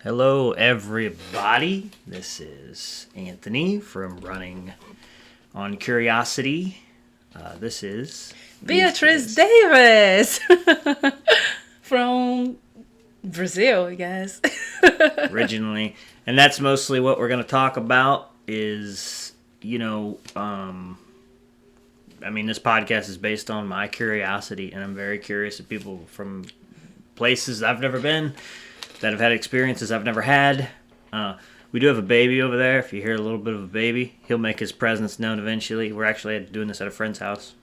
Hello, everybody. This is Anthony from Running on Curiosity. This is Beatrice Davis from Brazil, I guess. originally, and that's mostly what we're going to talk about. Is this podcast is based on my curiosity, and I'm very curious of people from places I've never been that have had experiences I've never had. We do have a baby over there. If you hear a little bit of a baby, he'll make his presence known eventually. We're actually doing this at a friend's house.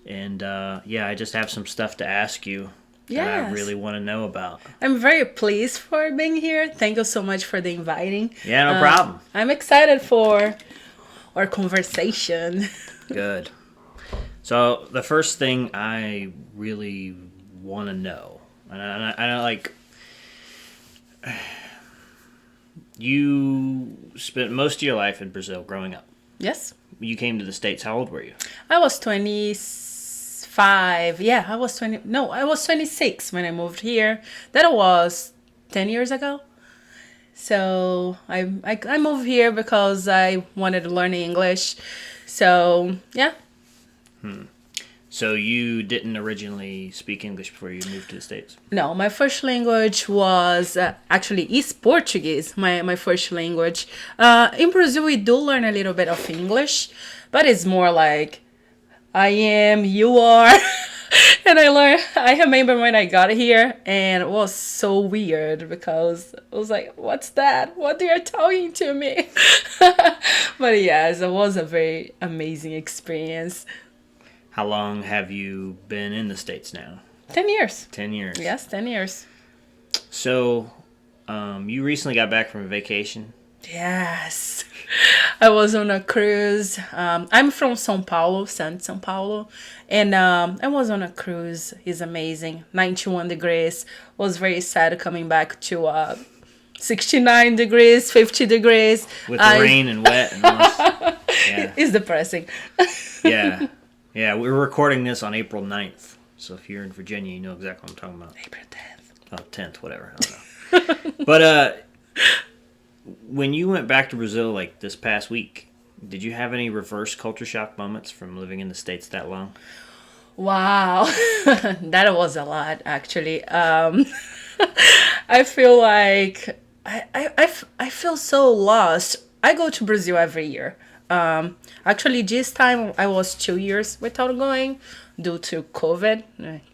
And, I just have some stuff to ask you that I really want to know about. I'm very pleased for being here. Thank you so much for the inviting. Yeah, no problem. I'm excited for our conversation. Good. So, the first thing I really want to know, and I like... You spent most of your life in Brazil growing up. Yes. You came to the States. How old were you? I was 25. Yeah, I was 20. No, I was 26 when I moved here. That was 10 years ago. So I moved here because I wanted to learn English. So, yeah. So you didn't originally speak English before you moved to the States? No, my first language was actually is Portuguese, my first language. In Brazil, we do learn a little bit of English, but it's more like I am, you are. And I remember when I got here, and it was so weird because I was like, what's that? What are you talking to me? But yes, it was a very amazing experience. How long have you been in the States now? 10 years. 10 years. Yes, 10 years. So, you recently got back from a vacation? Yes. I was on a cruise. I'm from São Paulo, São Paulo. And I was on a cruise. It's amazing. 91 degrees. Was very sad coming back to 69 degrees, 50 degrees. With rain and wet and all this. Yeah. It's depressing. Yeah. Yeah, we were recording this on April 9th. So if you're in Virginia, you know exactly what I'm talking about. April 10th. Oh, 10th, whatever. I don't know. But when you went back to Brazil like this past week, did you have any reverse culture shock moments from living in the States that long? Wow. That was a lot, actually. I feel like I feel so lost. I go to Brazil every year. Actually, this time I was 2 years without going due to COVID.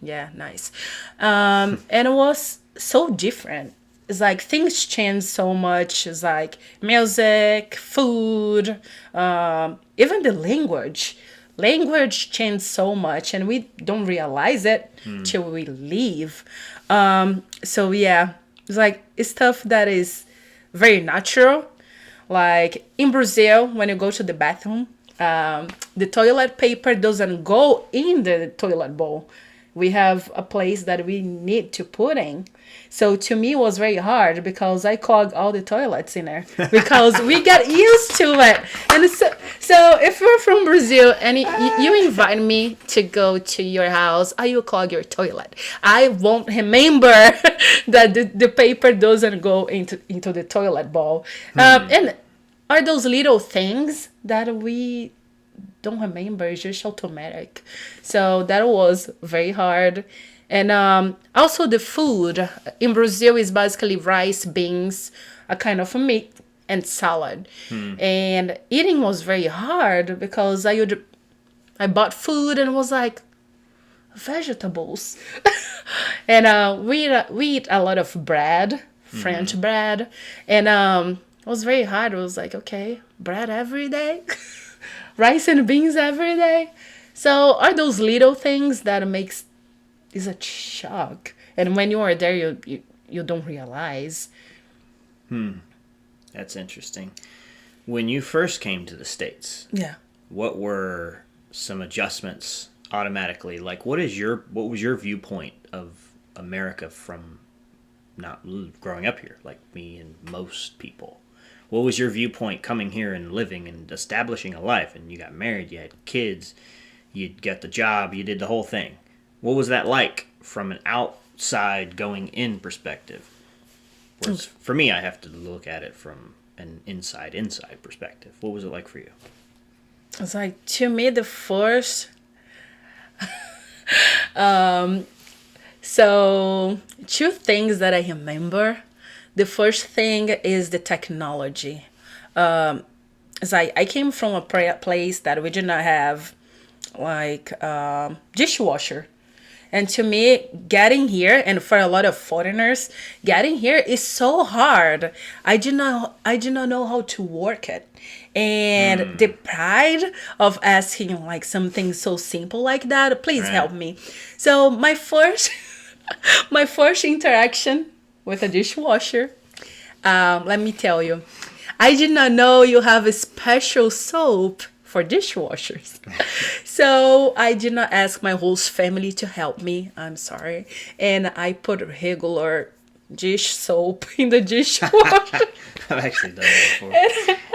Yeah, nice. And it was so different. It's like things change so much. It's like music, food, even the language. Language changed so much, and we don't realize it till we leave. So yeah, it's like it's stuff that is very natural. Like in Brazil, when you go to the bathroom, the toilet paper doesn't go in the toilet bowl. We have a place that we need to put in. So to me, it was very hard because I clog all the toilets in there because we get used to it. And so if you're from Brazil and you invite me to go to your house, I will clog your toilet. I won't remember that the paper doesn't go into the toilet bowl. And are those little things that we don't remember, it's just automatic. So that was very hard. And also the food in Brazil is basically rice, beans, a kind of a meat, and salad. And eating was very hard because I bought food and was like, vegetables. And we eat a lot of bread, French bread. And it was very hard. It was like, okay, bread every day? Rice and beans every day? So are those little things that makes is a shock. And when you are there, you don't realize. That's interesting. When you first came to the States, Yeah. what were some adjustments automatically? Like, what was your viewpoint of America from not growing up here, like me and most people? What was your viewpoint coming here and living and establishing a life? And you got married, you had kids, you got the job, you did the whole thing. What was that like from an outside going in perspective? Whereas for me, I have to look at it from an inside perspective. What was it like for you? It's like, to me, the first. So, two things that I remember. The first thing is the technology. It's like I came from a place that we did not have like dishwasher. And to me, getting here, and for a lot of foreigners, getting here is so hard. I did not know how to work it. And the pride of asking like something so simple like that, please help me. So my first my first interaction with a dishwasher, let me tell you, I did not know you have a special soap for dishwashers. So I did not ask my host family to help me. I'm sorry. And I put regular dish soap in the dishwasher. I've actually done that before.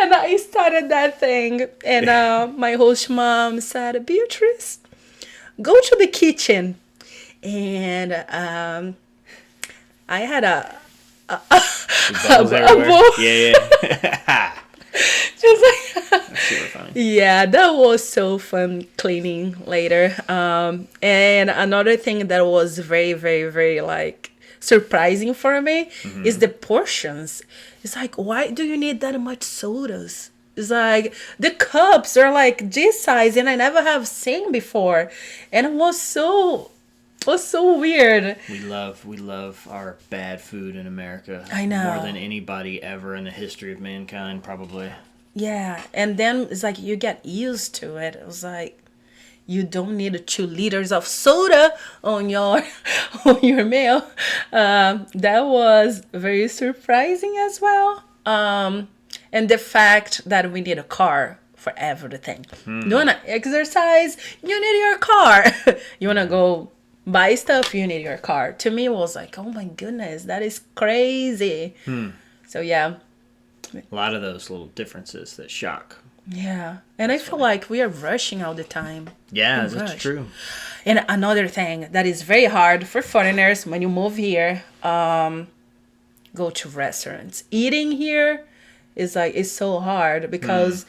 And I started that thing. And my host mom said, Beatrice, go to the kitchen. And I had a bowl. Yeah. Just like That's super funny. yeah, that was so fun cleaning later. And another thing that was very, very, very like surprising for me is the portions. It's like, why do you need that much sodas? It's like the cups are like this size, and I never have seen before, and it was so weird. We love our bad food in America. I know. More than anybody ever in the history of mankind, probably. Yeah, and then it's like you get used to it. It was like you don't need 2 liters of soda on your meal. That was very surprising as well. And the fact that we need a car for everything. You wanna exercise? You need your car. You wanna go buy stuff? You need your car. To me, it was like, oh my goodness, that is crazy. So yeah. A lot of those little differences that shock. Yeah. And I feel like we are rushing all the time. Yeah, We that's rush. true. And another thing that is very hard for foreigners when you move here, go to restaurants. Eating here is like, it's so hard because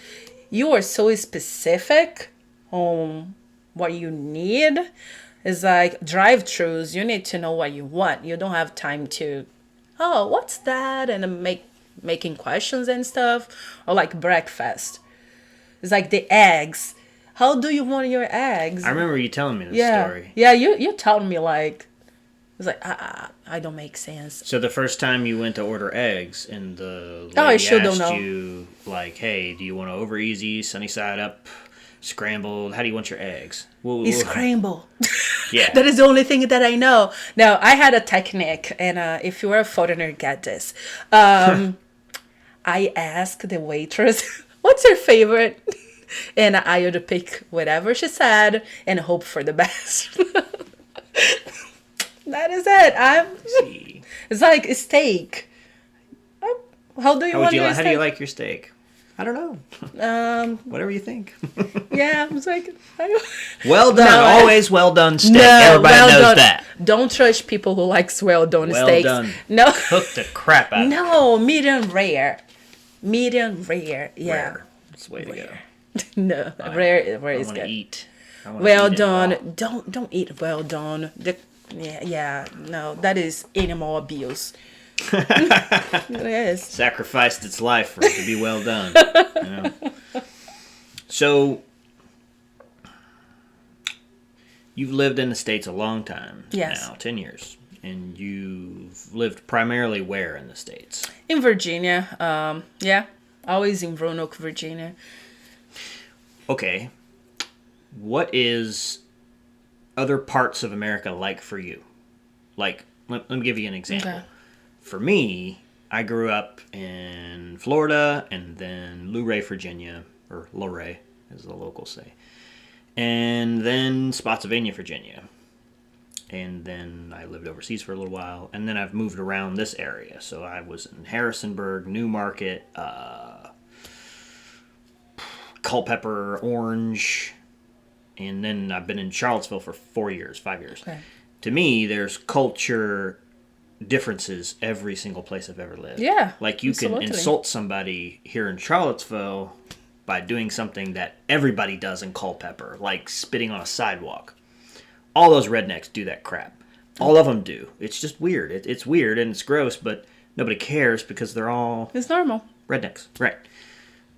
you are so specific on what you need. It's like drive-thrus. You need to know what you want. You don't have time to, oh, what's that? And making questions and stuff. Or like breakfast. It's like the eggs. How do you want your eggs? I remember you telling me this story. Yeah, you told me like, it's like, I don't make sense. So the first time you went to order eggs and the I lady sure don't asked know. you, like, hey, do you want over easy, sunny side up, scrambled? How do you want your eggs? It's scramble. Yeah. That is the only thing that I know. Now, I had a technique, and if you are a foreigner, get this. I asked the waitress, what's your favorite? And I would pick whatever she said and hope for the best. That is it. See. It's like a steak. How do you want your How steak? do you like your steak? I don't know. Whatever you think. Yeah, I was like, Well done. No, Always well done steak. no, Everybody well knows done. that. Don't trust people who likes well done Well steaks. done. No, Cook the crap out of it. no, medium rare. Medium rare. Yeah. Rare. That's the way to go. No, rare is I want to good. eat. I wanna Well eat it raw. done. Don't eat well done. No, that is animal abuse. It is. Sacrificed its life for it to be well done. You know? So, you've lived in the States a long time Yes. now, 10 years. And you've lived primarily where in the States? In Virginia. Yeah. Always in Roanoke, Virginia. Okay. What is other parts of America like for you? Like, let me give you an example. Okay. For me, I grew up in Florida and then Luray, Virginia, or Luray, as the locals say, and then Spotsylvania, Virginia. And then I lived overseas for a little while, and then I've moved around this area. So I was in Harrisonburg, Newmarket, Culpeper, Orange, and then I've been in Charlottesville for 5 years. Okay. To me, there's culture differences every single place I've ever lived. Yeah, like you can absolutely. insult somebody here in Charlottesville by doing something that everybody does in Culpeper, like spitting on a sidewalk. All those rednecks do that crap. All of them do. It's just weird. It's weird and it's gross, but nobody cares because they're all It's normal. rednecks, right?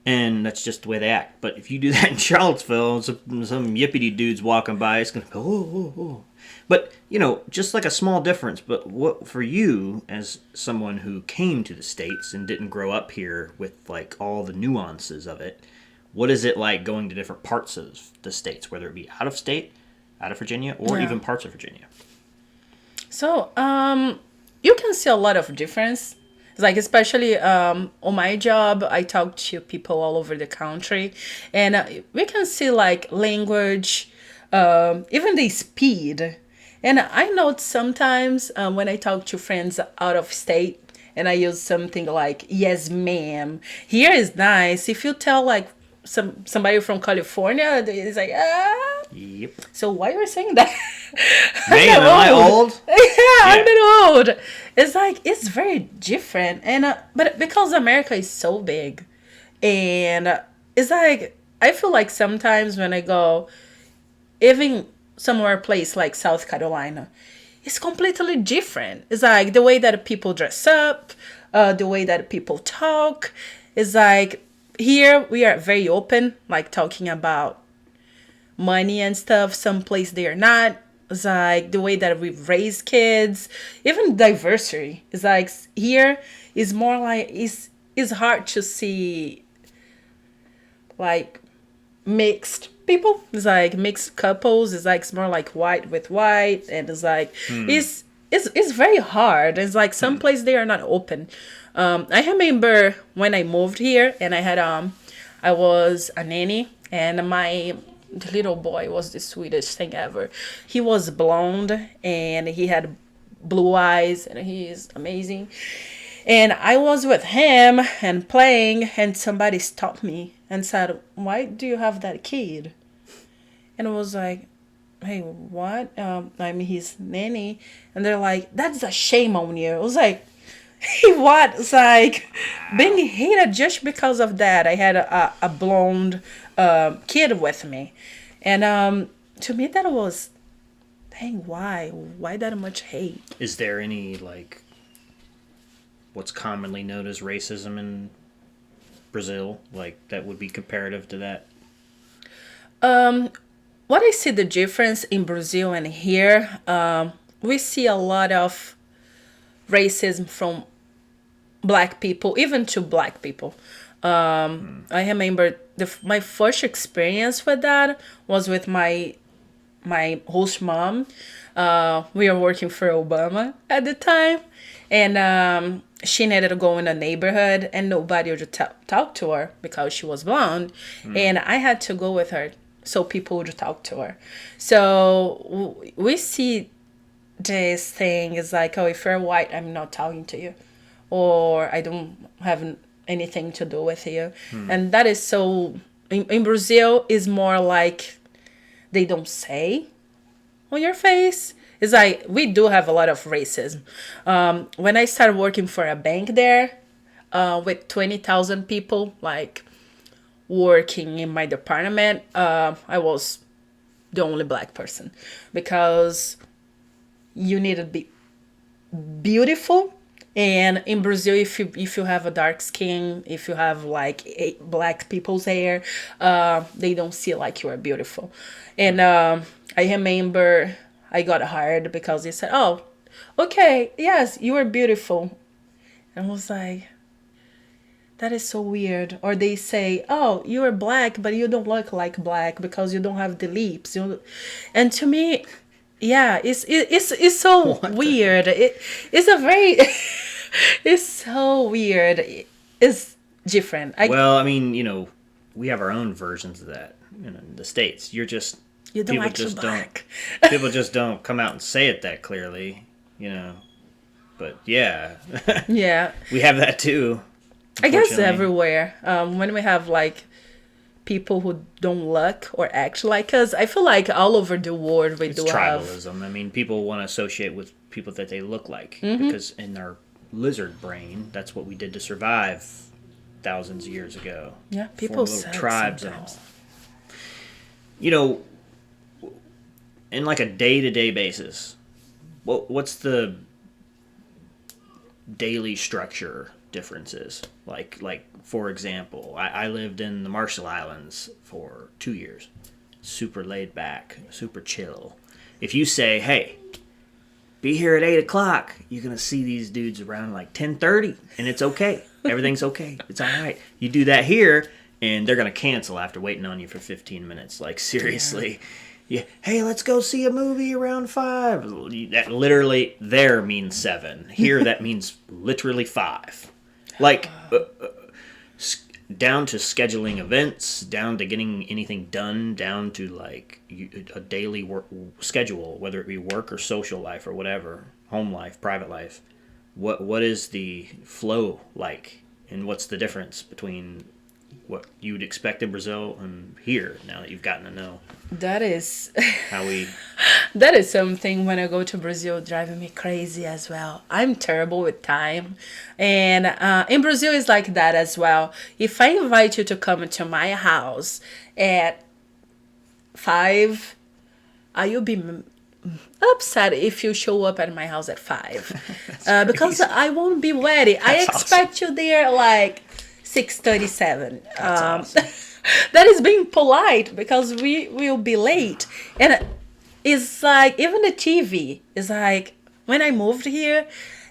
And that's just the way they act. But if you do that in Charlottesville, some yippity dudes walking by, it's gonna go, oh. But just like a small difference. But what for you, as someone who came to the States and didn't grow up here with like all the nuances of it, what is it like going to different parts of the States, whether it be out of state, out of Virginia, or even parts of Virginia? So, you can see a lot of difference. Like, especially on my job, I talk to people all over the country, and we can see like language, even the speed. And I note sometimes when I talk to friends out of state, and I use something like "yes, ma'am." Here is nice. If you tell like somebody from California, it's like Yep. So why are you saying that? Man, am I old? Yeah, I'm not old. It's like it's very different, and but because America is so big, and it's like I feel like sometimes when I go, even somewhere place like South Carolina, it's completely different. It's like the way that people dress up, the way that people talk. It's like here we are very open, like talking about money and stuff. Some place they are not. It's like the way that we raise kids, even diversity. It's like here is more like it's hard to see like mixed people. It's like mixed couples. It's like it's more like white with white, and it's like it's very hard. It's like some place they are not open. I remember when I moved here, and I was a nanny, and the little boy was the sweetest thing ever. He was blonde and he had blue eyes, and he is amazing. And I was with him and playing, and somebody stopped me and said, "Why do you have that kid?" And I was like, "Hey, what?" I'm his nanny. And they're like, "That's a shame on you." I was like, "Hey, what?" It's like being hated just because of that. I had a blonde kid with me. And to me that was, dang, why that much hate? Is there any like what's commonly known as racism in Brazil, like that would be comparative to that? What I see the difference in Brazil and here, we see a lot of racism from black people, even to black people. I remember my first experience with that was with my host mom. We were working for Obama at the time, and she needed to go in a neighborhood, and nobody would talk to her because she was blonde, and I had to go with her so people would talk to her. So we see this thing is like, oh, if you're white, I'm not talking to you, or I don't have anything to do with you. And that is so in Brazil is more like they don't say on your face. It's like we do have a lot of racism. When I started working for a bank there, with 20,000 people like working in my department, I was the only black person because you need to be beautiful. And in Brazil, if you have a dark skin, if you have like black people's hair, they don't see like you are beautiful. And I remember I got hired because they said, "Oh, okay, yes, you are beautiful." And I was like, that is so weird. Or they say, "Oh, you are black, but you don't look like black because you don't have the lips." And to me, yeah, it's so weird. It's a very it's so weird. It's different. Well, I mean, we have our own versions of that in the States. You don't people just black. People just don't come out and say it that clearly, But yeah. Yeah. We have that too. I guess everywhere. When we have like people who don't look or act like us. I feel like all over the world we It's do have. tribalism. I mean, people want to associate with people that they look like because in their lizard brain, that's what we did to survive thousands of years ago. Yeah, people Form little say tribes and sometimes. all. You know, in like a day-to-day basis, what's the daily structure differences? Like for example, I lived in the Marshall Islands for 2 years. Super laid back, super chill. If you say, hey, be here at 8 o'clock, you're going to see these dudes around like 10:30, and it's okay. Everything's okay. It's all right. You do that here, and they're going to cancel after waiting on you for 15 minutes. Like, seriously. Yeah. Hey, let's go see a movie around 5. That literally there means 7. Here, that means literally 5. Like, down to scheduling events, down to getting anything done, down to like a daily work schedule, whether it be work or social life or whatever, home life, private life. What is the flow like, and what's the difference between what you would expect in Brazil and here? Now that you've gotten to know That is how we. that is something when I go to Brazil driving me crazy as well. I'm terrible with time. And in Brazil it's like that as well. If I invite you to come to my house at 5, you'll be upset if you show up at my house at 5. Because crazy. I won't be ready. I That's expect you there like 6:37. That's awesome. That is being polite because we will be late. And it's like, even the TV is like, when I moved here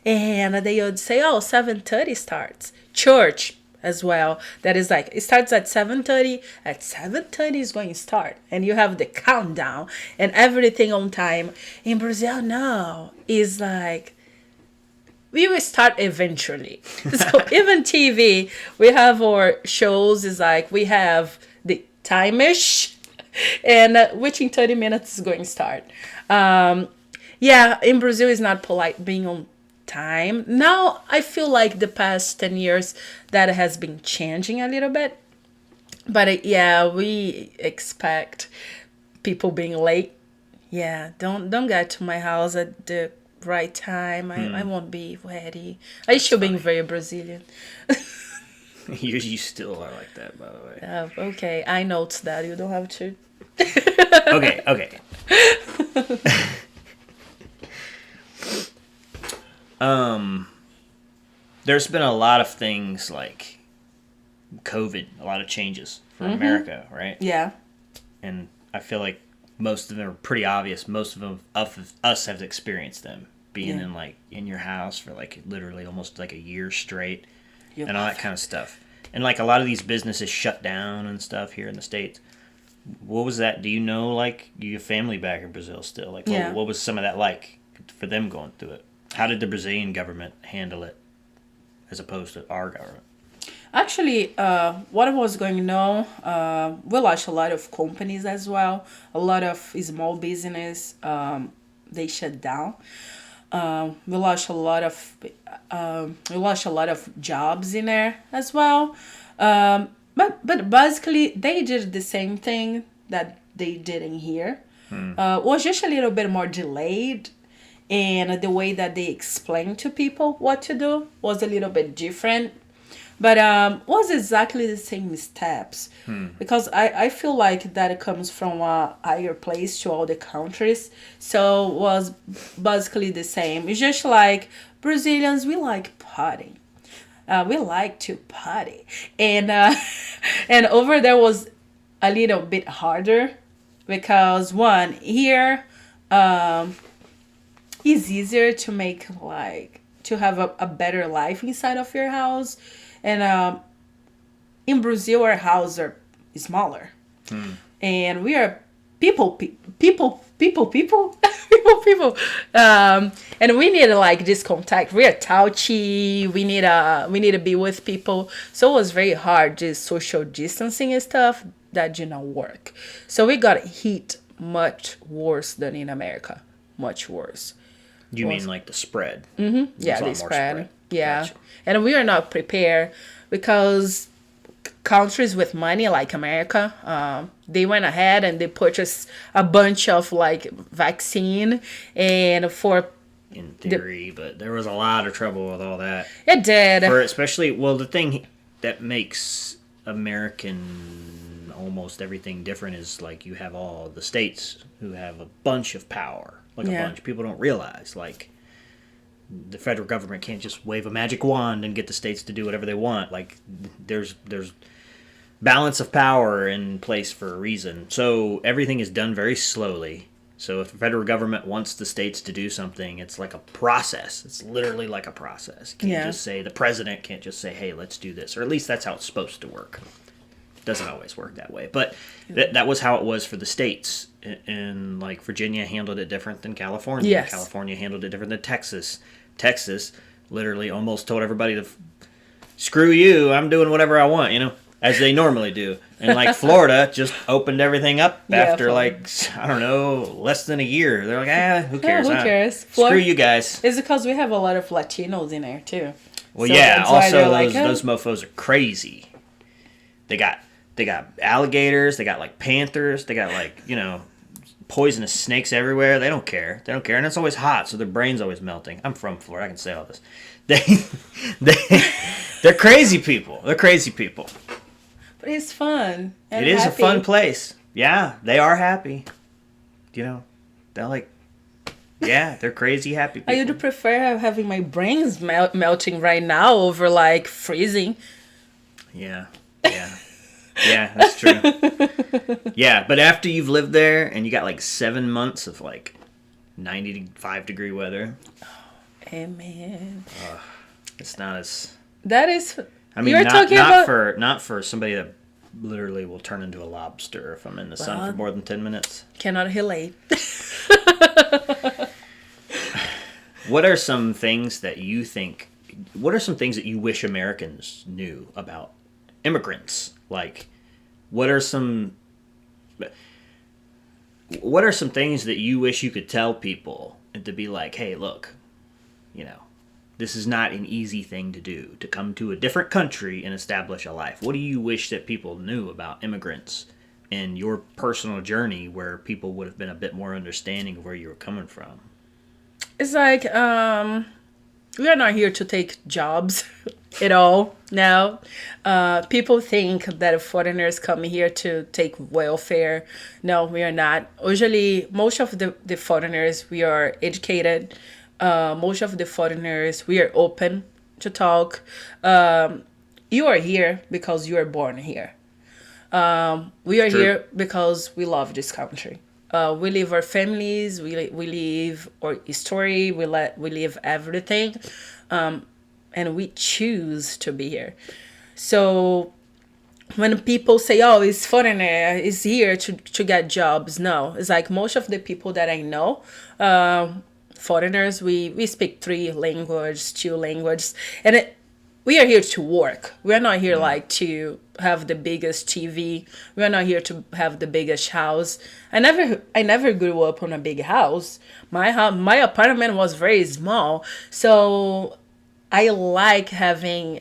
and they would say, oh, 7:30 starts. Church as well. That is like, it starts at 7:30. At 7:30 is going to start. And you have the countdown and everything on time. In Brazil, no. It's like, we will start eventually. So even TV, we have our shows is like, we have the time-ish and which in 30 minutes is going to start. Yeah, in Brazil it's not polite being on time. Now I feel like the past 10 years that has been changing a little bit. But yeah, we expect people being late. Yeah, don't get to my house at the right time. I won't be ready. I should be very Brazilian. You still are like that, by the way. Okay, I noticed that. You don't have to. Okay. There's been a lot of things like COVID, a lot of changes for America, right? Yeah. And I feel like most of them are pretty obvious. Most of us have experienced them, being in your house for like literally almost like a year straight, and all that kind of stuff. And like a lot of these businesses shut down and stuff here in the States. What was that? Do you know, like, you have family back in Brazil still? Like, what was some of that like for them going through it? How did the Brazilian government handle it as opposed to our government? Actually, what was going on, we lost a lot of companies as well. A lot of small business, they shut down. We lost a lot of jobs in there as well. But basically, they did the same thing that they did in here. Was just a little bit more delayed, and the way that they explained to people what to do was a little bit different. But was exactly the same steps. Because I feel like that it comes from a higher place to all the countries. So was basically the same. It's just like Brazilians, we like partying. We like to party. And and over there was a little bit harder. Because one, here it's easier to make like, to have a better life inside of your house. And in Brazil, our houses are smaller. And we are people. And we need like this contact. We are touchy. We need to be with people. So it was very hard, this social distancing and stuff that did not work. So we got hit much worse than in America. Much worse. You mean like the spread? Yeah, the spread. Yeah. Gotcha. And we are not prepared because countries with money like America, they went ahead and they purchased a bunch of like vaccine and for in theory, but there was a lot of trouble with all that. it did. For especially, well, the thing that makes American almost everything different is like you have all the states who have a bunch of power, like a bunch. People don't realize like the federal government can't just wave a magic wand and get the states to do whatever they want. Like there's balance of power in place for a reason. So everything is done very slowly. So if the federal government wants the states to do something, it's like a process. It's literally like a process. You can't just say, the president can't just say, hey, let's do this. Or at least that's how it's supposed to work. It doesn't always work that way. But that was how it was for the states. And like Virginia handled it different than California. Yes. California handled it different than Texas. Texas literally almost told everybody to screw you, I'm doing whatever I want, as they normally do. And like Florida just opened everything up after like, I don't know, less than a year. They're like, who cares? Who cares? Screw you guys. It's because we have a lot of Latinos in there too. Well, so yeah, also those mofos are crazy. They got alligators, they got like panthers, they got like, poisonous snakes everywhere. They don't care. And it's always hot, so their brain's always melting. I'm from Florida, I can say all this. They're crazy people. But it's fun. It is a fun place. Yeah, they are happy. They're like, they're crazy happy people. I would prefer having my brains melting right now over like freezing. Yeah, that's true. Yeah, but after you've lived there and you got like 7 months of like 95-degree weather. Hey, man. It's not as... That is... I mean, not for somebody that literally will turn into a lobster if I'm in the sun for more than 10 minutes. Cannot relate. What are some things that you wish Americans knew about immigrants? Like, what are some things that you wish you could tell people and to be like, hey, look, this is not an easy thing to do, to come to a different country and establish a life. What do you wish that people knew about immigrants and your personal journey where people would have been a bit more understanding of where you were coming from? It's like, we are not here to take jobs at all now. People think that foreigners come here to take welfare. No, we are not. Usually, most of the foreigners, we are educated. Most of the foreigners, we are open to talk. You are here because you are born here. We are here because we love this country. We live our families, we live our story, we live everything, and we choose to be here. So when people say, oh, it's foreigner, is here to get jobs, no. It's like most of the people that I know, foreigners, we speak 2 languages, and we are here to work. We are not here like to have the biggest TV. We are not here to have the biggest house. I never grew up on a big house. My apartment was very small, so I like having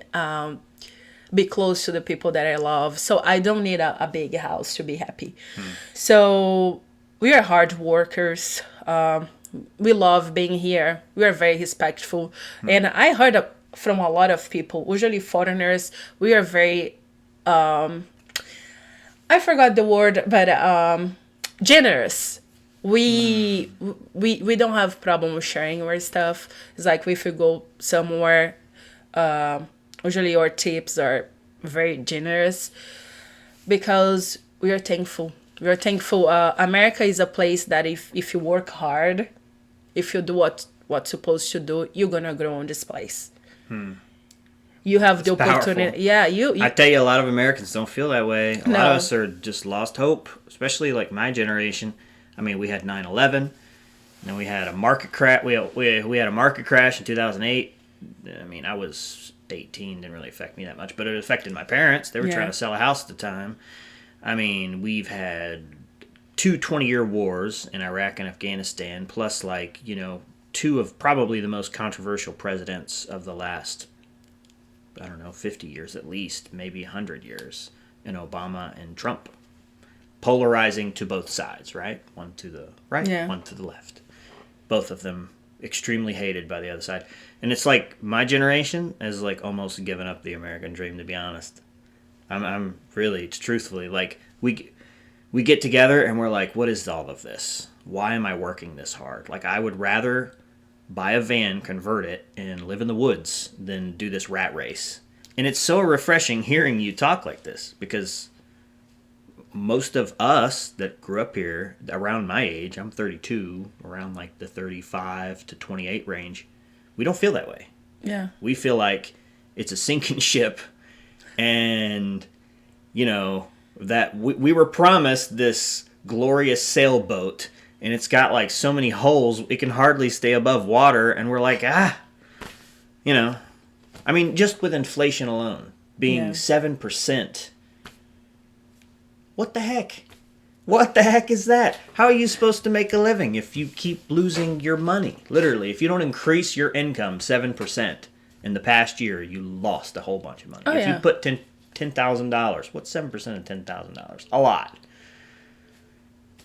be close to the people that I love. So I don't need a big house to be happy. So we are hard workers. We love being here. We are very respectful. And I heard from a lot of people, usually foreigners, we are very, I forgot the word, but generous. We don't have problem with sharing our stuff. It's like if we go somewhere, usually our tips are very generous because we are thankful. We are thankful. America is a place that if you work hard, if you do what's supposed to do, you're gonna grow in this place. You have the opportunity. Powerful. Yeah, you. I tell you, a lot of Americans don't feel that way. A lot of us are just lost hope, especially like my generation. I mean, we had 9/11, and then we had a market crash. We had a market crash in 2008. I mean, I was 18, didn't really affect me that much, but it affected my parents. They were trying to sell a house at the time. I mean, we've had 2 20-year wars in Iraq and Afghanistan, plus 2 of probably the most controversial presidents of the last I don't know, 50 years at least, maybe 100 years, in Obama and Trump. Polarizing to both sides, right? One to the right, one to the left. Both of them extremely hated by the other side. And it's like my generation has like almost given up the American dream, to be honest. I'm really, it's truthfully, like we get together and we're like, what is all of this? Why am I working this hard? Like, I would rather buy a van, convert it, and live in the woods than do this rat race. And it's so refreshing hearing you talk like this, because most of us that grew up here around my age, I'm 32, around like the 35 to 28 range, we don't feel that way. Yeah. We feel like it's a sinking ship, and, you know, that we were promised this glorious sailboat, and it's got like so many holes, it can hardly stay above water, and we're like, you know, I mean, just with inflation alone being 7%. What the heck? What the heck is that? How are you supposed to make a living if you keep losing your money? Literally, if you don't increase your income 7% in the past year, you lost a whole bunch of money. If you put $10,000, what's 7% of $10,000? A lot.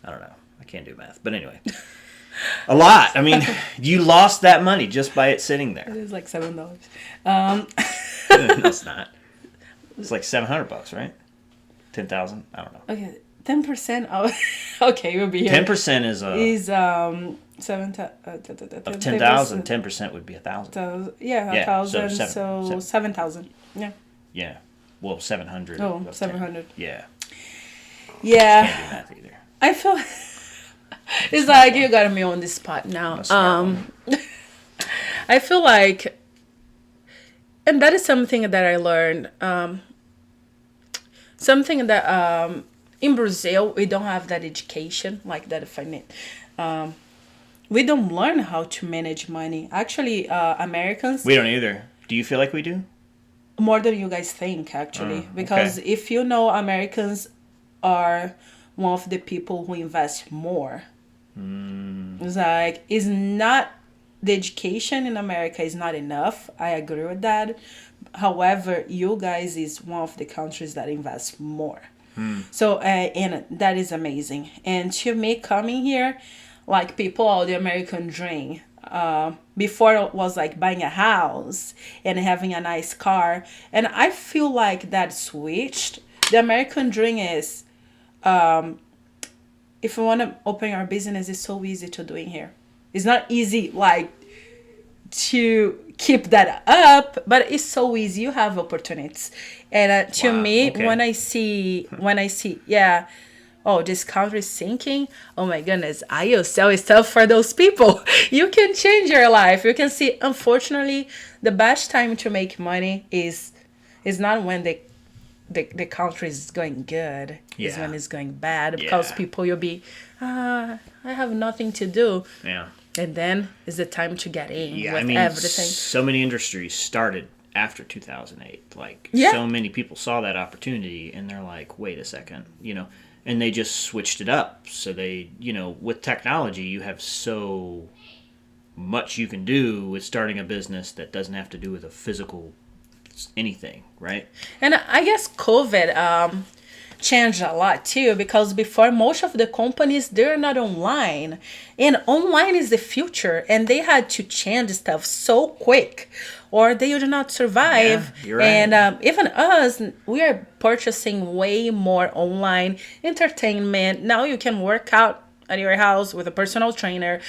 I don't know. I can't do math. But anyway. A lot. I mean, you lost that money just by it sitting there. It is like $7. No, it's not. It's like $700, right? 10,000? I don't know. Okay, 10% of okay, we'll be here. 10% is 7 of 10,000. 10% would be 1,000. Yeah, 1,000. So 7,000. 7,000. Yeah. Yeah. Well, 700. Oh, 700. Yeah. Yeah. Can't do math either. I feel it's like you got me on the spot now. I feel like, and that is something that I learned. Something that in Brazil we don't have that education like that. We don't learn how to manage money. Actually, Americans. We don't either. Do you feel like we do? More than you guys think, actually, because if you know, Americans are one of the people who invest more. It's like, it's not, the education in America is not enough. I agree with that. However, you guys is one of the countries that invest more. So, and that is amazing. And to me, coming here, like people, all the American dream. Before it was like buying a house and having a nice car. And I feel like that switched. The American dream is, if we want to open our business, it's so easy to do in here. It's not easy, like, to keep that up, but it's so easy. You have opportunities. And to me, when I see, oh, this country is sinking. Oh my goodness, I will sell stuff for those people. You can change your life. You can see, unfortunately, the best time to make money is not when the country is going good. It's when it's going bad. Because people, you'll be, I have nothing to do. Yeah. And then is the time to get in with everything. So many industries started after 2008. Like, so many people saw that opportunity and they're like, wait a second, and they just switched it up. So they, with technology, you have so much you can do with starting a business that doesn't have to do with a physical anything, right? And I guess COVID changed a lot too, because before, most of the companies, they're not online, and online is the future, and they had to change stuff so quick or they would not survive. Yeah, you're right. And even us, we are purchasing way more online entertainment. Now you can work out at your house with a personal trainer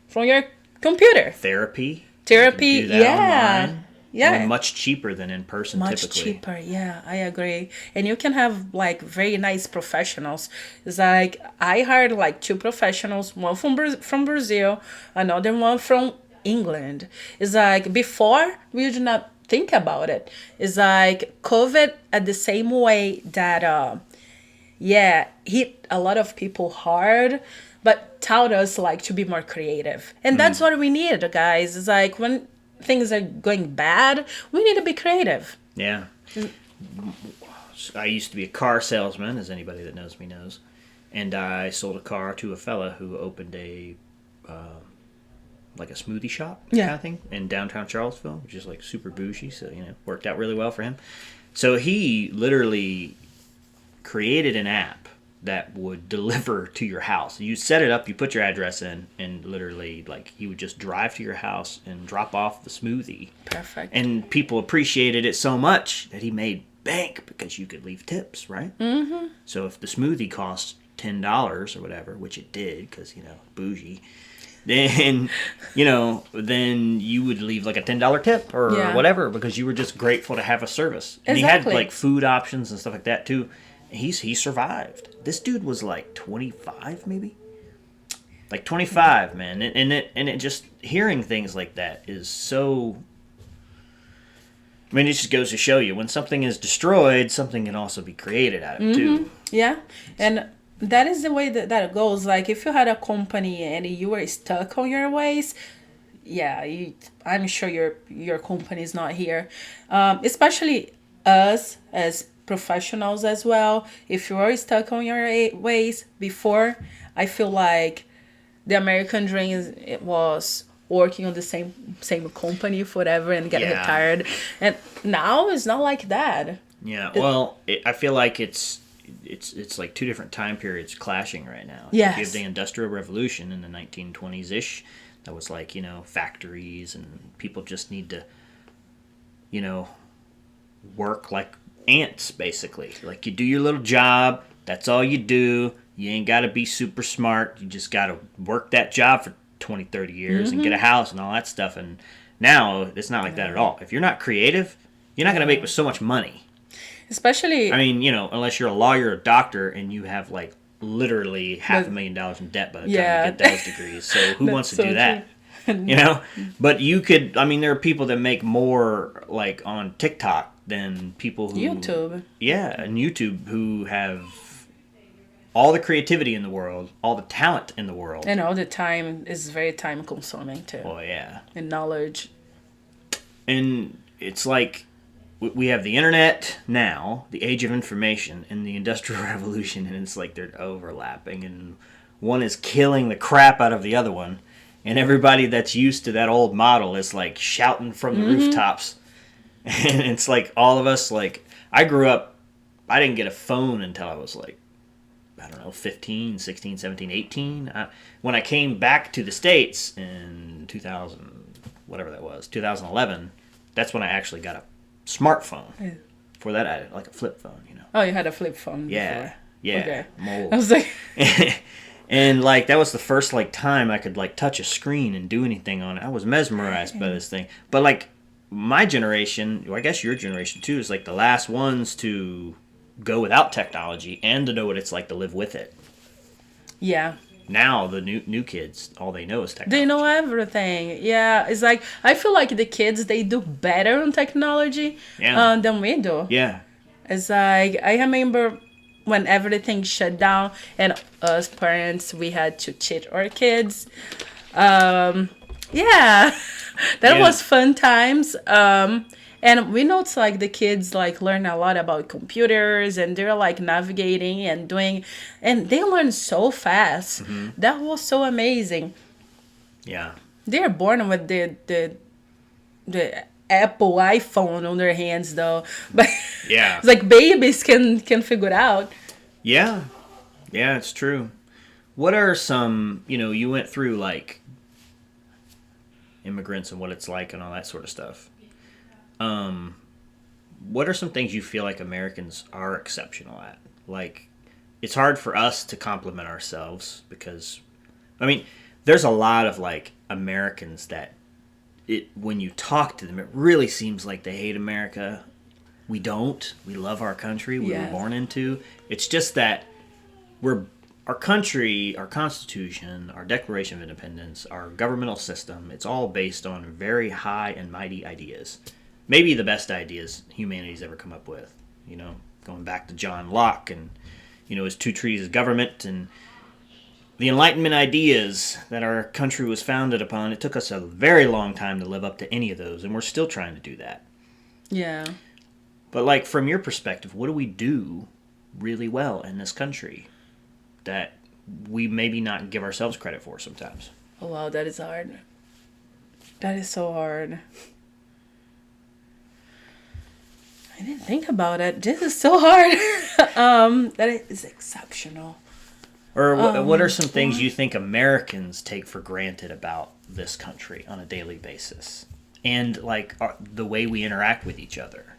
from your computer. Therapy, online. Yeah. And much cheaper than in person, typically. Much cheaper, yeah, I agree. And you can have, like, very nice professionals. It's like, I hired, like, 2 professionals, one from Brazil, another one from England. It's like, before, we did not think about it. It's like, COVID, at the same way that, hit a lot of people hard, but taught us, like, to be more creative. And that's what we need, guys. It's like, when things are going bad, we need to be creative. Yeah. I used to be a car salesman, as anybody that knows me knows, and I sold a car to a fella who opened a like a smoothie shop Yeah. kind of thing in downtown Charlottesville, which is like super bougie. So, worked out really well for him. So he literally created an app that would deliver to your house. You set it up, you put your address in, and literally, like, he would just drive to your house and drop off the smoothie. Perfect. And people appreciated it so much that he made bank because you could leave tips, right? Mm-hmm. So if the smoothie cost $10 or whatever, which it did because, bougie, then, then you would leave like a $10 tip or whatever because you were just grateful to have a service. And Exactly. he had like food options and stuff like that too. He survived. This dude was like 25 maybe? Like 25, man. And it just, hearing things like that is so... I mean, it just goes to show you, when something is destroyed, something can also be created out of it, too. Yeah, and that is the way that it goes. Like, if you had a company and you were stuck on your ways, I'm sure your company is not here. Especially us as professionals as well. If you are stuck on your ways before, I feel like the American dream it was working on the same company forever and get retired, and now it's not like that. I feel like it's like two different time periods clashing right now. Yes. You have the Industrial Revolution in the 1920s ish. That was like, factories, and people just need to work like ants, basically. Like, you do your little job, that's all you do. You ain't got to be super smart. You just got to work that job for 20, 30 years and get a house and all that stuff. And now it's not like that at all. If you're not creative, you're not going to make so much money. Especially, I mean, unless you're a lawyer or a doctor and you have like literally $500,000 in debt by the time you get those degrees. So who wants to do that? But you could, there are people that make more like on TikTok than people who... YouTube. Yeah, and YouTube, who have all the creativity in the world, all the talent in the world. And all the time is very time consuming too. Oh, yeah. And knowledge. And it's like, we have the internet now, the age of information, and the Industrial Revolution, and it's like they're overlapping, and one is killing the crap out of the other one, and everybody that's used to that old model is like shouting from the rooftops. And it's like all of us, like, I grew up, I didn't get a phone until I was like, I don't know, 15, 16, 17, 18. When I came back to the States in 2000, whatever that was, 2011, that's when I actually got a smartphone. Yeah. Before that, I had like a flip phone, Oh, you had a flip phone Yeah. before. Yeah. Okay. Mold. I was like... And like, that was the first like time I could like touch a screen and do anything on it. I was mesmerized by this thing. But like, my generation, or I guess your generation too, is like the last ones to go without technology and to know what it's like to live with it. Yeah. Now the new kids, all they know is technology. They know everything. Yeah, it's like, I feel like the kids, they do better on technology than we do. Yeah. It's like, I remember when everything shut down and us parents, we had to teach our kids. That was fun times. And we noticed like the kids like learn a lot about computers, and they're like navigating and doing, and they learn so fast. Mm-hmm. That was so amazing. Yeah. They're born with the Apple iPhone on their hands though. But yeah. It's like babies can figure it out. Yeah. Yeah, it's true. What are some, you went through like immigrants and what it's like and all that sort of stuff. What are some things you feel like Americans are exceptional at? Like, it's hard for us to compliment ourselves because, there's a lot of like Americans that when you talk to them, it really seems like they hate America. We don't. We love our country we were born into. It's just that our country, our Constitution, our Declaration of Independence, our governmental system, it's all based on very high and mighty ideas. Maybe the best ideas humanity's ever come up with. Going back to John Locke and, his 2 treaties of government and the Enlightenment ideas that our country was founded upon. It took us a very long time to live up to any of those, and we're still trying to do that. Yeah. But, like, from your perspective, what do we do really well in this country that we maybe not give ourselves credit for sometimes? Oh, wow, that is hard. That is so hard. I didn't think about it. This is so hard. That is exceptional. Or what are some things you think Americans take for granted about this country on a daily basis, and like the way we interact with each other?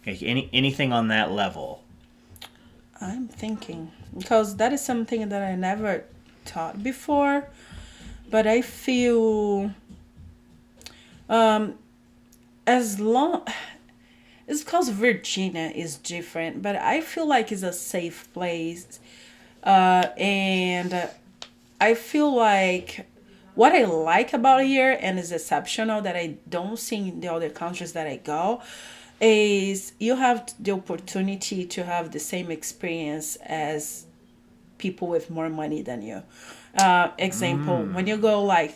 Like anything on that level? I'm thinking because that is something that I never taught before, but I feel as long it's because Virginia is different, but I feel like it's a safe place, and I feel like what I like about here and is exceptional that I don't see in the other countries that I go is you have the opportunity to have the same experience as people with more money than you. Example, when you go like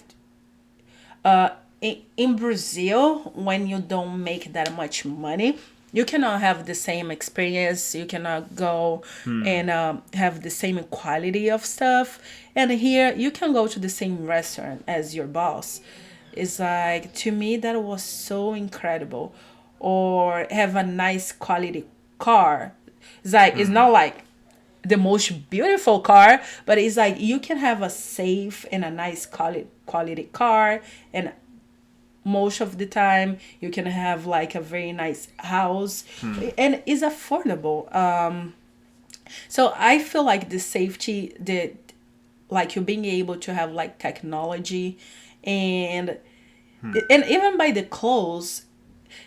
in Brazil, when you don't make that much money, you cannot have the same experience. You cannot go and have the same quality of stuff. And here, you can go to the same restaurant as your boss. It's like, to me, that was so incredible. Or have a nice quality car. It's like, it's not like the most beautiful car, but it's like you can have a safe and a nice quality car, and most of the time you can have like a very nice house, and it's affordable. So I feel like the safety, the like you being able to have like technology, and and even by the clothes,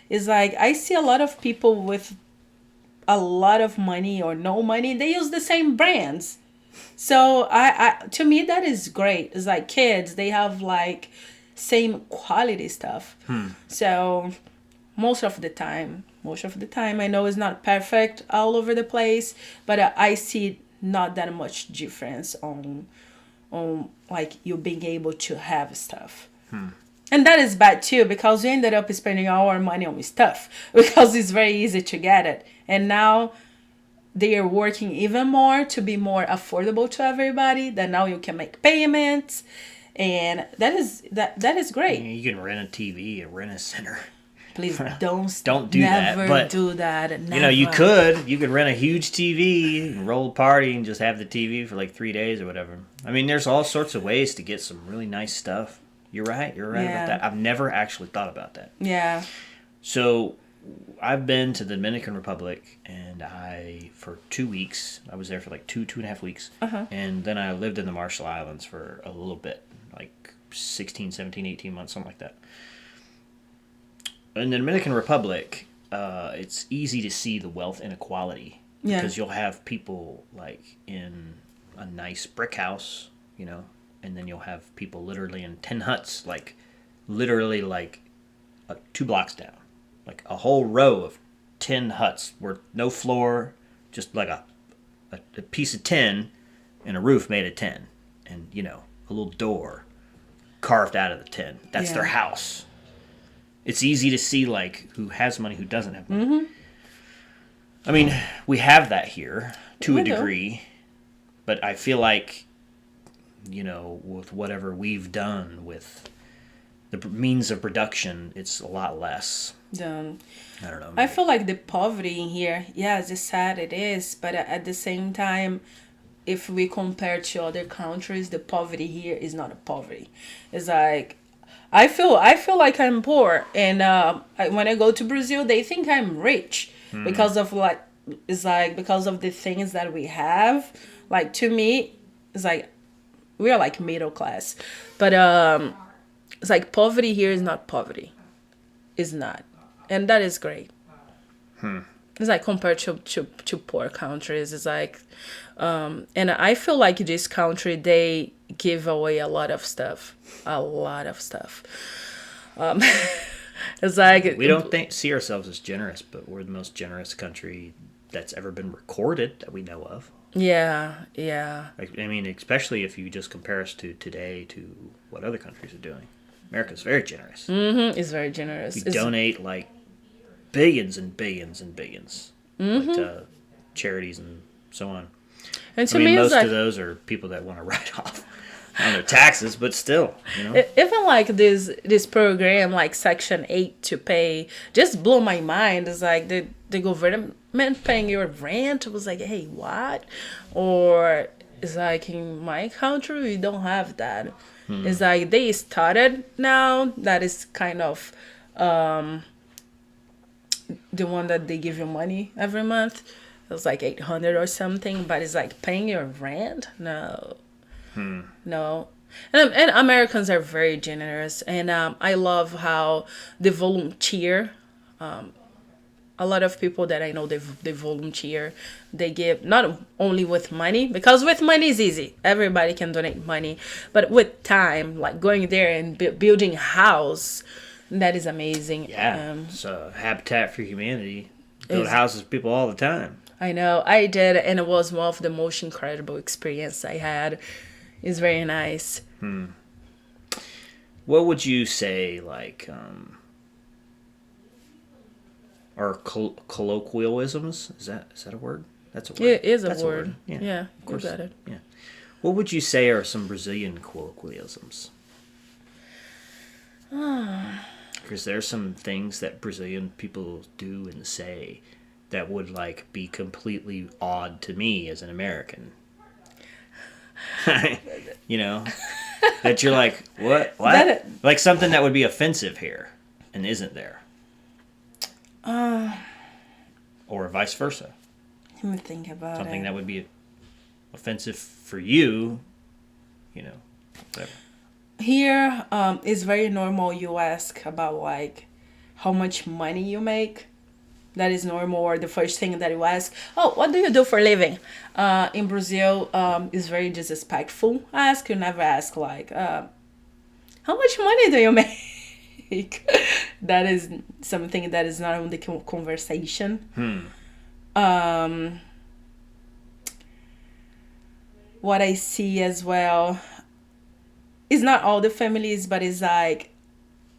is like I see a lot of people with a lot of money or no money, they use the same brands. So I to me that is great. It's like kids, they have like same quality stuff. So most of the time I know it's not perfect all over the place, but I see not that much difference on like you being able to have stuff. And that is bad too, because we ended up spending all our money on stuff because it's very easy to get it. And now they are working even more to be more affordable to everybody. That now you can make payments, and that is great. You can rent a TV at Rent a Center. Please don't do that. Never do that. Never. You know, you could rent a huge TV, and roll a party, and just have the TV for like 3 days or whatever. I mean, there's all sorts of ways to get some really nice stuff. You're right about that. I've never actually thought about that. Yeah. So I've been to the Dominican Republic, and for 2 weeks, I was there for like two and a half weeks. And then I lived in the Marshall Islands for a little bit, like 16, 17, 18 months, something like that. In the Dominican Republic, it's easy to see the wealth inequality. Because you'll have people like in a nice brick house, you know, and then you'll have people literally in 10 huts, like literally like 2 blocks down. Like a whole row of 10 huts where no floor, just like a piece of tin and a roof made of tin. And, you know, a little door carved out of the tin. That's their house. It's easy to see, like, who has money, who doesn't have money. I mean, we have that here to a degree. But I feel like, you know, with whatever we've done with the means of production, it's a lot less. I don't know. I feel like the poverty in here, yes, it's sad, it is, but at the same time, if we compare to other countries, the poverty here is not a poverty. It's like I feel like I'm poor, and when I go to Brazil, they think I'm rich because of like it's like because of the things that we have. Like to me, it's like we are like middle class, but it's like poverty here is not poverty. It's not. And that is great. It's like compared to poor countries. It's like, and I feel like this country, they give away a lot of stuff. It's like we don't see ourselves as generous, but we're the most generous country that's ever been recorded that we know of. Yeah. I mean, especially if you just compare us to today to what other countries are doing. America's very generous. It's very generous. We donate like billions and billions and billions like, to charities and so on. And to I mean, me, most like, of those are people that want to write off. on their taxes, but still, you know. Even like this program like Section 8 to pay just blew my mind. It's like the government paying your rent. It was like, hey, what? Or it's like in my country we don't have that. It's like they started now. That is kind of the one that they give you money every month. It was like 800 or something, but it's like paying your rent. No, no. And Americans are very generous, and I love how they volunteer. A lot of people that I know, they volunteer. They give not only with money, because with money is easy. Everybody can donate money, but with time, like going there and building a house, that is amazing. Yeah, so Habitat for Humanity build houses for people all the time. I know, I did, and it was one of the most incredible experience I had. It's very nice. What would you say, like, are colloquialisms? Is that a word? That's a word. It is That's a word. Yeah, of course. You got it. Yeah. What would you say are some Brazilian colloquialisms? Because there's some things that Brazilian people do and say that would like be completely odd to me as an American. You know, that you're like, what? Like something that would be offensive here and isn't there. Or vice versa. Let me think about something that would be offensive for you, you know, whatever. Here, it's very normal you ask about like how much money you make. That is normal, or the first thing that you ask, oh, what do you do for a living? In Brazil, it's very disrespectful. You never ask like, how much money do you make? That is something that is not on the conversation. What I see as well, it's not all the families, but it's like,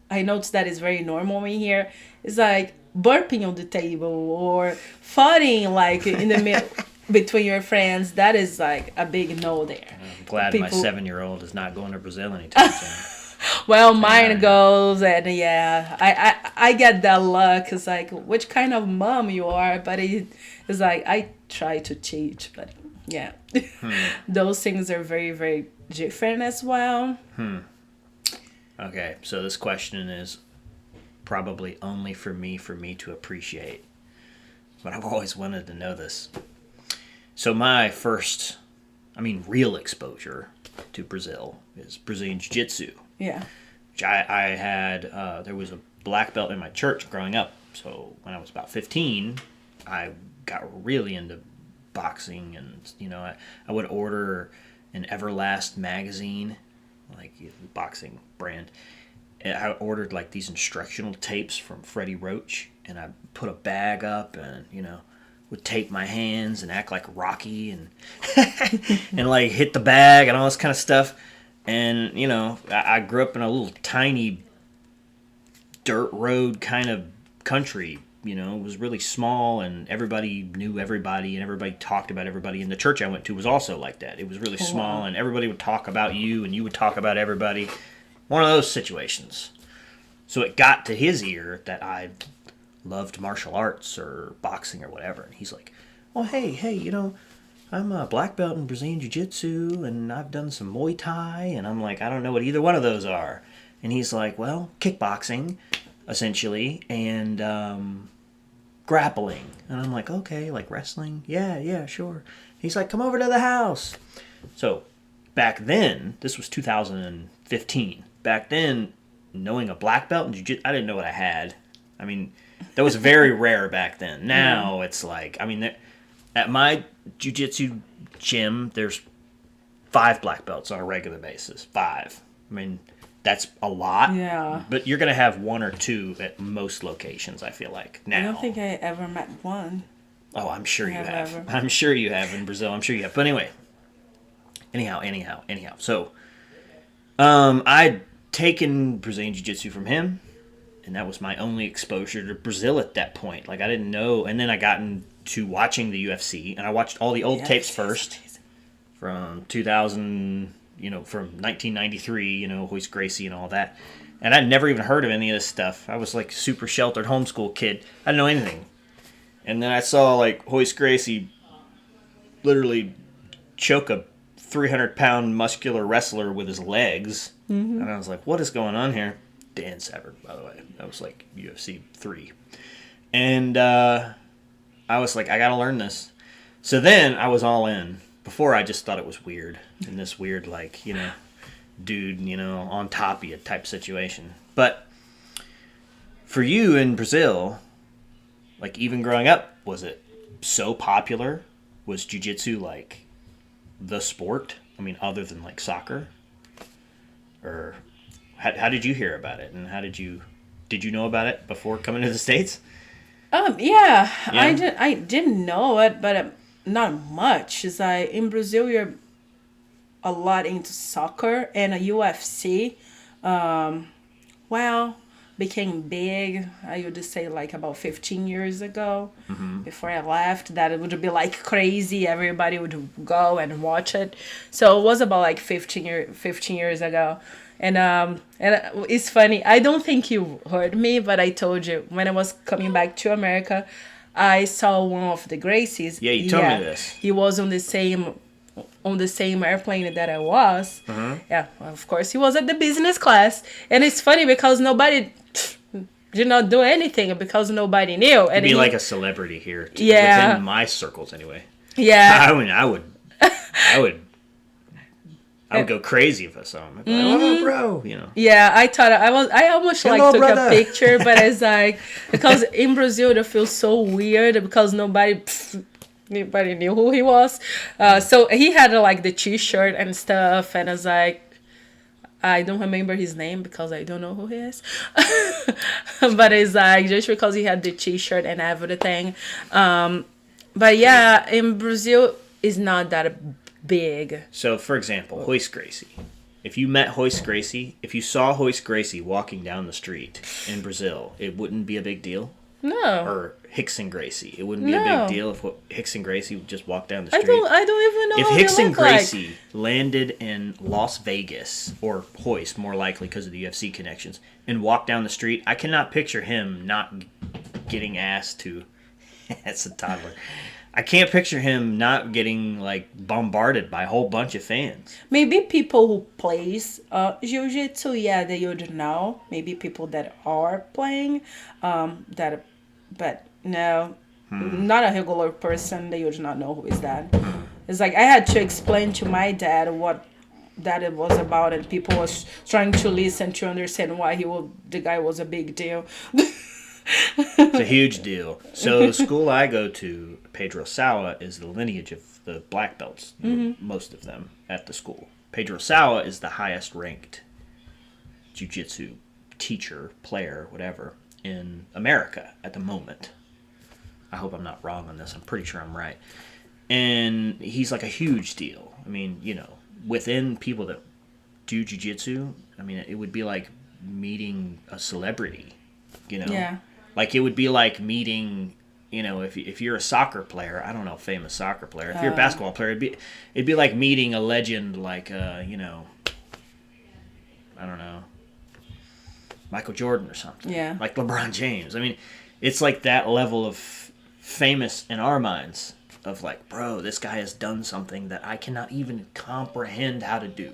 I noticed that is very normal in here. It's like burping on the table or farting like in the middle between your friends. That is like a big no there. I'm glad my 7-year-old is not going to Brazil anytime soon. Well, mine goes, and I get that luck. It's like, which kind of mom you are, but it's like, I try to teach, but yeah. Those things are very, very different as well. Okay, so this question is probably only for me to appreciate, but I've always wanted to know this. So my first, real exposure to Brazil is Brazilian Jiu Jitsu. Yeah. Which I had, there was a black belt in my church growing up. So when I was about 15, I got really into boxing, and, I would order an Everlast magazine, like the boxing brand. And I ordered like these instructional tapes from Freddie Roach, and I put a bag up and, would tape my hands and act like Rocky and and like hit the bag and all this kind of stuff. And, I grew up in a little tiny dirt road kind of country. It was really small, and everybody knew everybody, and everybody talked about everybody. And the church I went to was also like that. It was really small, and everybody would talk about you, and you would talk about everybody. One of those situations. So it got to his ear that I loved martial arts or boxing or whatever. And he's like, oh, hey, I'm a black belt in Brazilian Jiu Jitsu, and I've done some Muay Thai. And I'm like, I don't know what either one of those are. And he's like, well, kickboxing, essentially, and grappling. And I'm like, okay, like wrestling? Yeah, sure. He's like, come over to the house. So back then, this was 2015. Back then, knowing a black belt in jiu-jitsu, I didn't know what I had. That was very rare back then. Now it's like, at my jiu-jitsu gym, there's 5 black belts on a regular basis. 5. That's a lot. Yeah. But you're going to have 1 or 2 at most locations, I feel like, now. I don't think I ever met one. Oh, I'm sure you have. I'm sure you have in Brazil. I'm sure you have. But anyway. Anyhow. So, I'd taken Brazilian Jiu-Jitsu from him, and that was my only exposure to Brazil at that point. Like, I didn't know. And then I got into watching the UFC, and I watched all the old tapes first from 2000, from 1993, Hoist Gracie and all that. And I'd never even heard of any of this stuff. I was like super sheltered homeschool kid. I didn't know anything. And then I saw like Hoist Gracie literally choke a 300-pound muscular wrestler with his legs. And I was like, what is going on here? Dan Severn, by the way. That was like UFC 3. And I was like, I got to learn this. So then I was all in. Before I just thought it was weird. And this weird like, dude, on top of you type situation. But for you in Brazil, like even growing up, was it so popular? Was Jiu Jitsu like the sport? I mean, other than like soccer? Or how did you hear about it? And did you know about it before coming to the States? Yeah. I didn't know it, but not much. It's like in Brazil, you're a lot into soccer, and a UFC became big, I would say like about 15 years ago. Before I left, that it would be like crazy, everybody would go and watch it. So it was about like 15 years ago. And it's funny, I don't think you heard me, but I told you when I was coming back to America, I saw one of the Gracies. Yeah, you told me this. He was on the same airplane that I was. Yeah, of course he was at the business class. And it's funny because nobody did not do anything because nobody knew. And be like a celebrity here too, within my circles anyway. Yeah. I mean, I would go crazy if I saw him. I'd be like, oh, bro, Yeah, I almost Hello, took brother. a picture, but it's like, because in Brazil it feels so weird because nobody knew who he was. So he had like the t-shirt and stuff, and I was like, I don't remember his name because I don't know who he is. But it's like just because he had the t-shirt and everything. But yeah, in Brazil it's not that big. So, for example, Hoist Gracie. If you met Hoist Gracie, if you saw Hoist Gracie walking down the street in Brazil, it wouldn't be a big deal? No. Or Hickson Gracie. It wouldn't be a big deal if Hickson Gracie would just walk down the street. I don't even know if how Hickson he look Gracie like. landed in Las Vegas, or Hoist, more likely because of the UFC connections, and walked down the street, I cannot picture him not getting asked to... That's a toddler. I can't picture him not getting like bombarded by a whole bunch of fans. Maybe people who plays Jiu Jitsu, yeah, they would know. Maybe people that are playing, but no, not a regular person. They would not know who is that. It's like I had to explain to my dad what that it was about, and people was trying to listen to understand why the guy was a big deal. It's a huge deal. So the school I go to, Pedro Sawa, is the lineage of the black belts, most of them at the school. Pedro Sawa is the highest ranked jiu-jitsu teacher, player, whatever, in America at the moment. I hope I'm not wrong on this. I'm pretty sure I'm right. And he's like a huge deal. I mean, within people that do jiu-jitsu, I mean, it would be like meeting a celebrity, Yeah. Like, it would be like meeting, if you're a soccer player, I don't know, famous soccer player. If you're a basketball player, it'd be like meeting a legend like, I don't know, Michael Jordan or something. Yeah. Like LeBron James. I mean, it's like that level of famous in our minds of like, bro, this guy has done something that I cannot even comprehend how to do.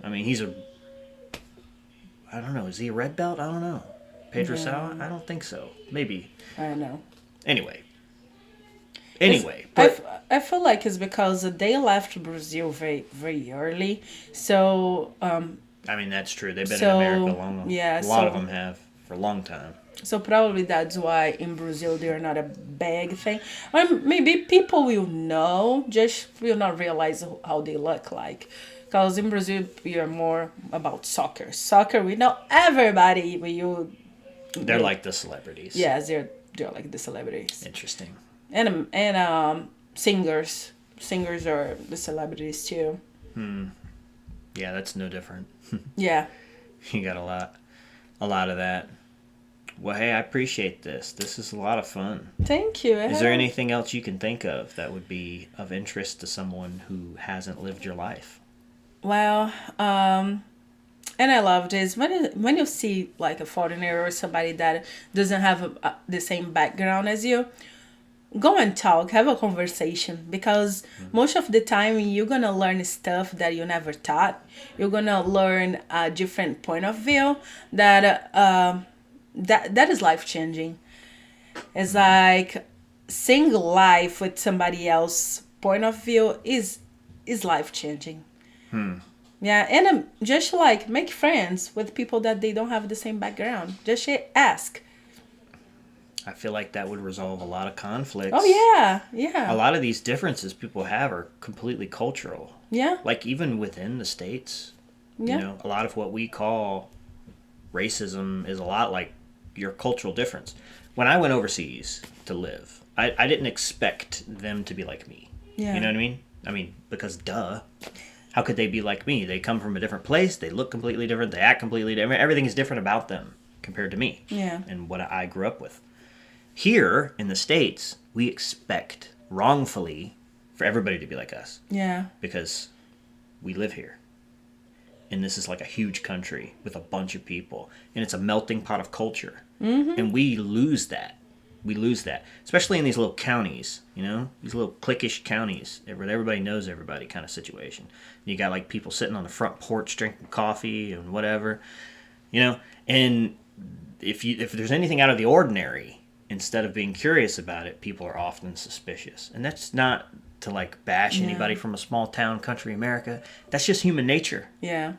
I mean, I don't know, is he a red belt? I don't know. Pedro Sawa? I don't think so. Maybe. I don't know. Anyway, but I feel like it's because they left Brazil very, very early. So I mean, that's true. They've been in America long. Yeah, a lot of them have for a long time. So probably that's why in Brazil they're not a big thing. Or maybe people will know, just will not realize how they look like. Because in Brazil we are more about soccer. Soccer, we know everybody. They're like the celebrities. Yes, they're like the celebrities. Interesting. And singers are the celebrities too. Yeah, that's no different. Yeah. You got a lot of that. Well, hey, I appreciate this. This is a lot of fun. Thank you. Is there anything else you can think of that would be of interest to someone who hasn't lived your life? Well, and I love this when you see like a foreigner or somebody that doesn't have the same background as you, go and talk, have a conversation, because most of the time you're gonna learn stuff that you never thought. You're gonna learn a different point of view that that is life changing. It's like seeing life with somebody else's point of view is life changing. Yeah, and just like make friends with people that they don't have the same background. Just ask. I feel like that would resolve a lot of conflicts. Oh yeah, yeah. A lot of these differences people have are completely cultural. Yeah. Like even within the states, Yeah. you know, a lot of what we call racism is a lot like your cultural difference. When I went overseas to live, I didn't expect them to be like me. Yeah. You know what I mean? I mean, because duh. How could they be like me? They come from a different place. They look completely different. They act completely different. Everything is different about them compared to me. Yeah. And what I grew up with. Here in the States, we expect wrongfully for everybody to be like us. Yeah. Because we live here. And this is like a huge country with a bunch of people. And it's a melting pot of culture. And we lose that. We lose that. Especially in these little counties, you know? These little cliquish counties where everybody knows everybody kind of situation. You got like people sitting on the front porch drinking coffee and whatever. You know? And if there's anything out of the ordinary, instead of being curious about it, people are often suspicious. And that's not to like bash anybody from a small town country America. That's just human nature. Yeah.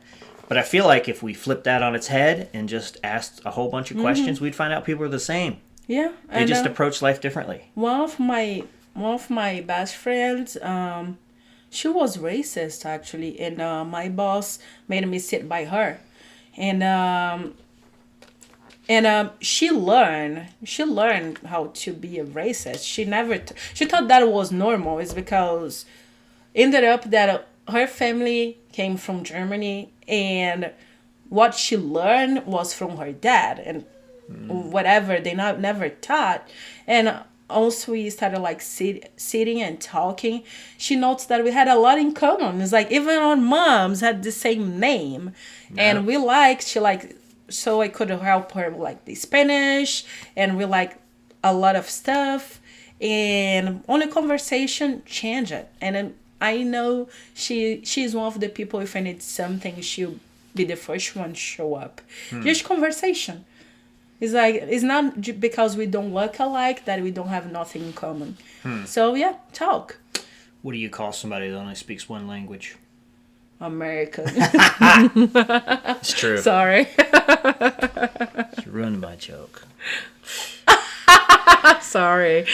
But I feel like if we flipped that on its head and just asked a whole bunch of questions, we'd find out people are the same. Yeah. They just approach life differently. One of my best friends, she was racist actually, and my boss made me sit by her, and she learned how to be a racist. She thought that was normal. It's because ended up that her family came from Germany, and what she learned was from her dad and whatever they never taught. And also we started like sitting and talking. She noticed that we had a lot in common. It's like even our moms had the same name, and so I could help her with like the Spanish, and we like a lot of stuff, and only conversation changed it. And then I know she's one of the people, if I need something, she'll be the first one to show up. Just conversation. It's like, it's not because we don't look alike that we don't have nothing in common. So yeah, talk. What do you call somebody that only speaks one language? American. It's true. Sorry. You ruined my joke. Sorry.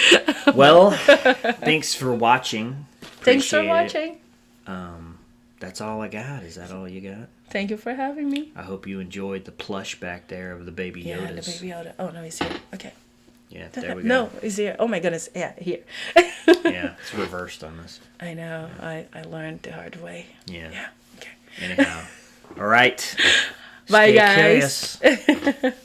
Well, thanks for watching. Thanks for Appreciate it. watching. That's all I got. Is that all you got? Thank you for having me. I hope you enjoyed the plush back there of the baby Yodas. Yeah, the baby Yoda. Oh, no, he's here. Okay. Yeah, there we go. No, he's here. Oh, my goodness. Yeah, here. Yeah, it's reversed on this. I know. I learned the hard way. Yeah. Yeah. Okay. Anyhow. All right. Bye, Stay guys. curious.